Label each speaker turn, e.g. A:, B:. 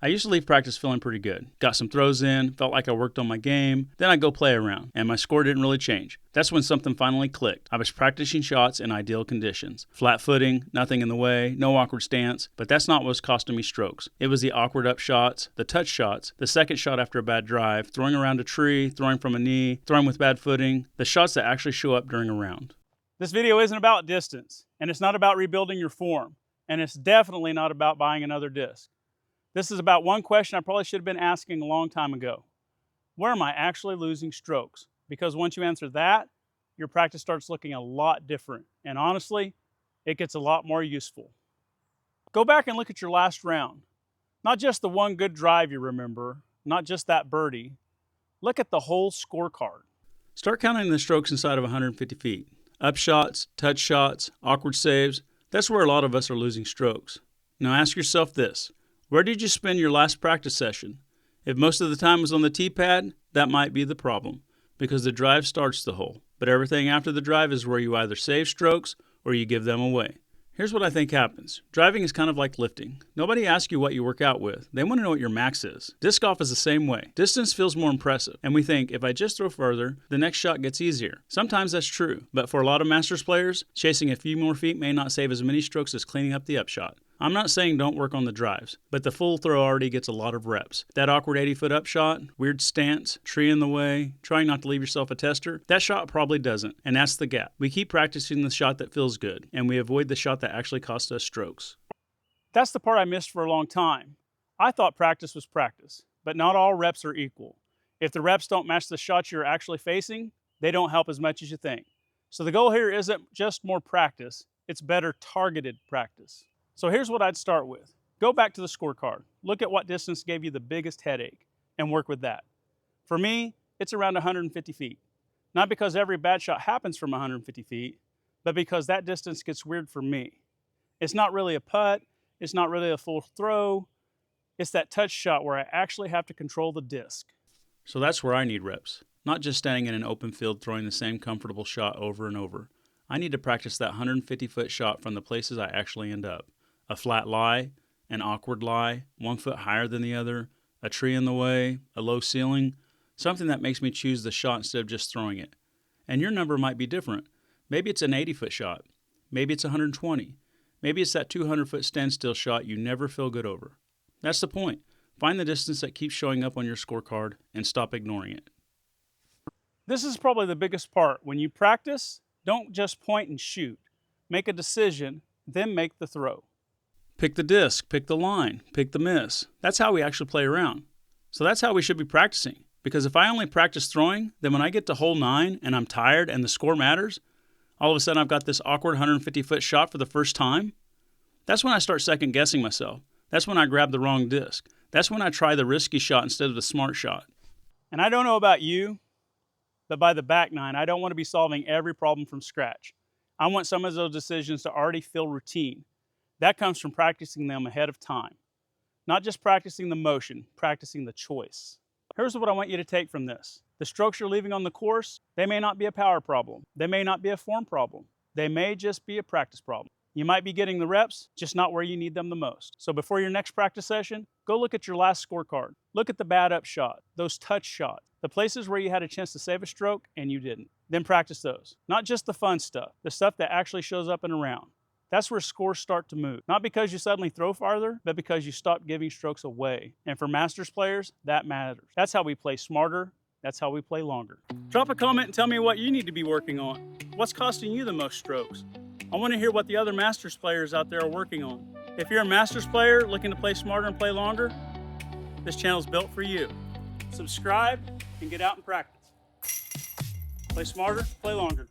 A: I used to leave practice feeling pretty good. Got some throws in, felt like I worked on my game, then I'd go play around, and my score didn't really change. That's when something finally clicked. I was practicing shots in ideal conditions. Flat footing, nothing in the way, no awkward stance, but that's not what was costing me strokes. It was the awkward up shots, the touch shots, the second shot after a bad drive, throwing around a tree, throwing from a knee, throwing with bad footing, the shots that actually show up during a round.
B: This video isn't about distance, and it's not about rebuilding your form, and it's definitely not about buying another disc. This is about one question I probably should have been asking a long time ago. Where am I actually losing strokes? Because once you answer that, your practice starts looking a lot different. And honestly, it gets a lot more useful. Go back and look at your last round. Not just the one good drive you remember, not just that birdie. Look at the whole scorecard.
A: Start counting the strokes inside of 150 feet. Up shots, touch shots, awkward saves. That's where a lot of us are losing strokes. Now ask yourself this. Where did you spend your last practice session? If most of the time was on the tee pad, that might be the problem, because the drive starts the hole. But everything after the drive is where you either save strokes or you give them away. Here's what I think happens. Driving is kind of like lifting. Nobody asks you what you work out with. They want to know what your max is. Disc golf is the same way. Distance feels more impressive, and we think if I just throw further, the next shot gets easier. Sometimes that's true, but for a lot of Masters players, chasing a few more feet may not save as many strokes as cleaning up the upshot. I'm not saying don't work on the drives, but the full throw already gets a lot of reps. That awkward 80-foot upshot, weird stance, tree in the way, trying not to leave yourself a tester, that shot probably doesn't, and that's the gap. We keep practicing the shot that feels good, and we avoid the shot that actually costs us strokes.
B: That's the part I missed for a long time. I thought practice was practice, but not all reps are equal. If the reps don't match the shots you're actually facing, they don't help as much as you think. So the goal here isn't just more practice, it's better targeted practice. So here's what I'd start with. Go back to the scorecard. Look at what distance gave you the biggest headache and work with that. For me, it's around 150 feet. Not because every bad shot happens from 150 feet, but because that distance gets weird for me. It's not really a putt. It's not really a full throw. It's that touch shot where I actually have to control the disc.
A: So that's where I need reps. Not just standing in an open field throwing the same comfortable shot over and over. I need to practice that 150-foot shot from the places I actually end up. A flat lie, an awkward lie, 1 foot higher than the other, a tree in the way, a low ceiling, something that makes me choose the shot instead of just throwing it. And your number might be different. Maybe it's an 80-foot shot. Maybe it's 120. Maybe it's that 200-foot standstill shot you never feel good over. That's the point. Find the distance that keeps showing up on your scorecard and stop ignoring it.
B: This is probably the biggest part. When you practice, don't just point and shoot. Make a decision, then make the throw.
A: Pick the disc, pick the line, pick the miss. That's how we actually play around. So that's how we should be practicing. Because if I only practice throwing, then when I get to hole 9 and I'm tired and the score matters, all of a sudden I've got this awkward 150-foot shot for the first time. That's when I start second guessing myself. That's when I grab the wrong disc. That's when I try the risky shot instead of the smart shot.
B: And I don't know about you, but by the back 9, I don't want to be solving every problem from scratch. I want some of those decisions to already feel routine. That comes from practicing them ahead of time. Not just practicing the motion, practicing the choice. Here's what I want you to take from this. The strokes you're leaving on the course, they may not be a power problem. They may not be a form problem. They may just be a practice problem. You might be getting the reps, just not where you need them the most. So before your next practice session, go look at your last scorecard. Look at the bad up shot, those touch shots, the places where you had a chance to save a stroke and you didn't. Then practice those. Not just the fun stuff, the stuff that actually shows up in a round. That's where scores start to move. Not because you suddenly throw farther, but because you stop giving strokes away. And for Masters players, that matters. That's how we play smarter. That's how we play longer. Drop a comment and tell me what you need to be working on. What's costing you the most strokes? I want to hear what the other Masters players out there are working on. If you're a Masters player looking to play smarter and play longer, this channel's built for you. Subscribe and get out and practice. Play smarter, play longer.